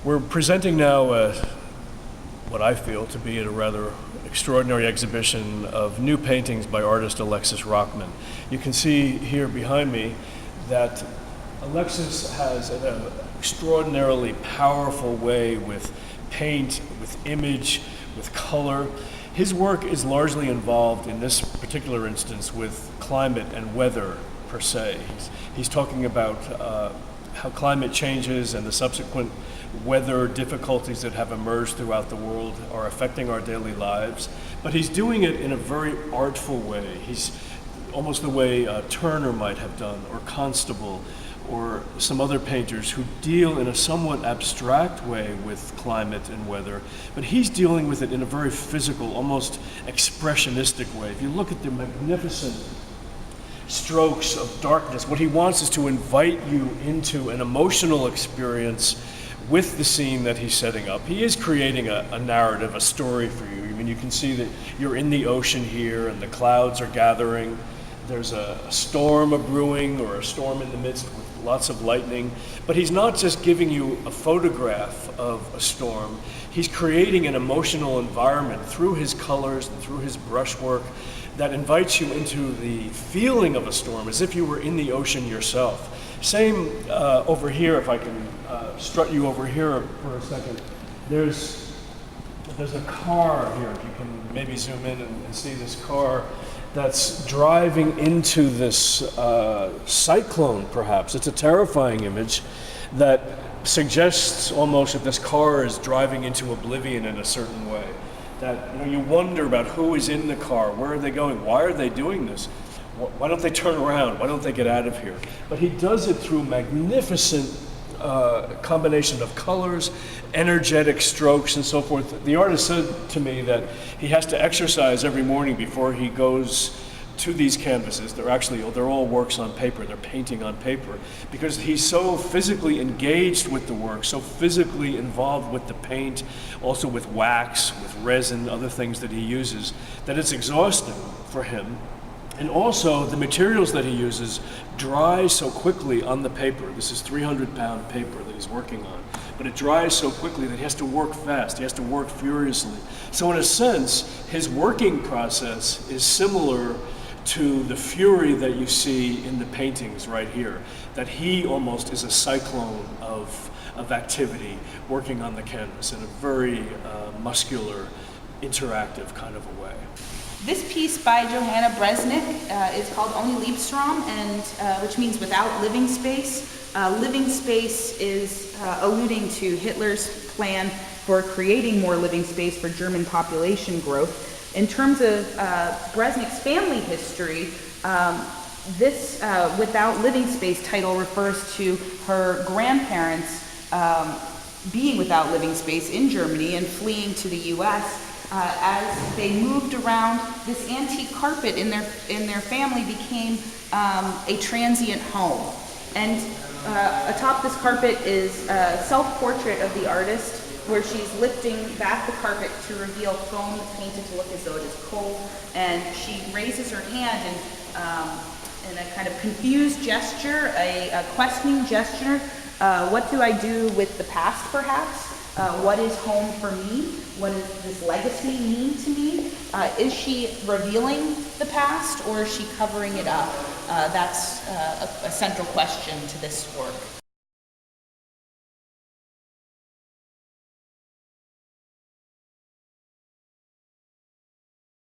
We're presenting now what I feel to be a rather extraordinary exhibition of new paintings by artist Alexis Rockman. You can see here behind me that Alexis has an extraordinarily powerful way with paint, with image, with color. His work is largely involved in this particular instance with climate and weather per se. He's talking about how climate changes and the subsequent weather difficulties that have emerged throughout the world are affecting our daily lives. But he's doing it in a very artful way. He's almost the way Turner might have done, or Constable, or some other painters who deal in a somewhat abstract way with climate and weather, but he's dealing with it in a very physical, almost expressionistic way. If you look at the magnificent strokes of darkness, what he wants is to invite you into an emotional experience with the scene that he's setting up. He is creating a narrative, a story for you. I mean, you can see that you're in the ocean here and the clouds are gathering. There's a storm brewing, or a storm in the midst with lots of lightning. But he's not just giving you a photograph of a storm. He's creating an emotional environment through his colors and through his brushwork that invites you into the feeling of a storm, as if you were in the ocean yourself. Same over here, if I can strut you over here for a second. There's a car here, if you can maybe zoom in and see this car that's driving into this cyclone, perhaps. It's a terrifying image that suggests almost that this car is driving into oblivion in a certain way. That you wonder about who is in the car, where are they going, why are they doing this? Why don't they turn around? Why don't they get out of here? But he does it through magnificent combination of colors, energetic strokes, and so forth. The artist said to me that he has to exercise every morning before he goes to these canvases. They're all works on paper. They're painting on paper, because he's so physically engaged with the work, so physically involved with the paint, also with wax, with resin, other things that he uses, that it's exhausting for him. And also, the materials that he uses dry so quickly on the paper. This is 300-pound paper that he's working on. But it dries so quickly that he has to work fast. He has to work furiously. So in a sense, his working process is similar to the fury that you see in the paintings right here. That he almost is a cyclone of activity working on the canvas in a very muscular, interactive kind of a way. This piece by Johanna Bresnik is called Only Liebesraum, and which means without living space. Living space is alluding to Hitler's plan for creating more living space for German population growth. In terms of Bresnik's family history, this without living space title refers to her grandparents being without living space in Germany and fleeing to the US. As they moved around, this antique carpet in their family became a transient home. And atop this carpet is a self-portrait of the artist, where she's lifting back the carpet to reveal foam that's painted to look as though it is cold. And she raises her hand in a kind of confused gesture, a questioning gesture. What do I do with the past, perhaps? What is home for me? What does this legacy mean to me? Is she revealing the past, or is she covering it up? That's a central question to this work.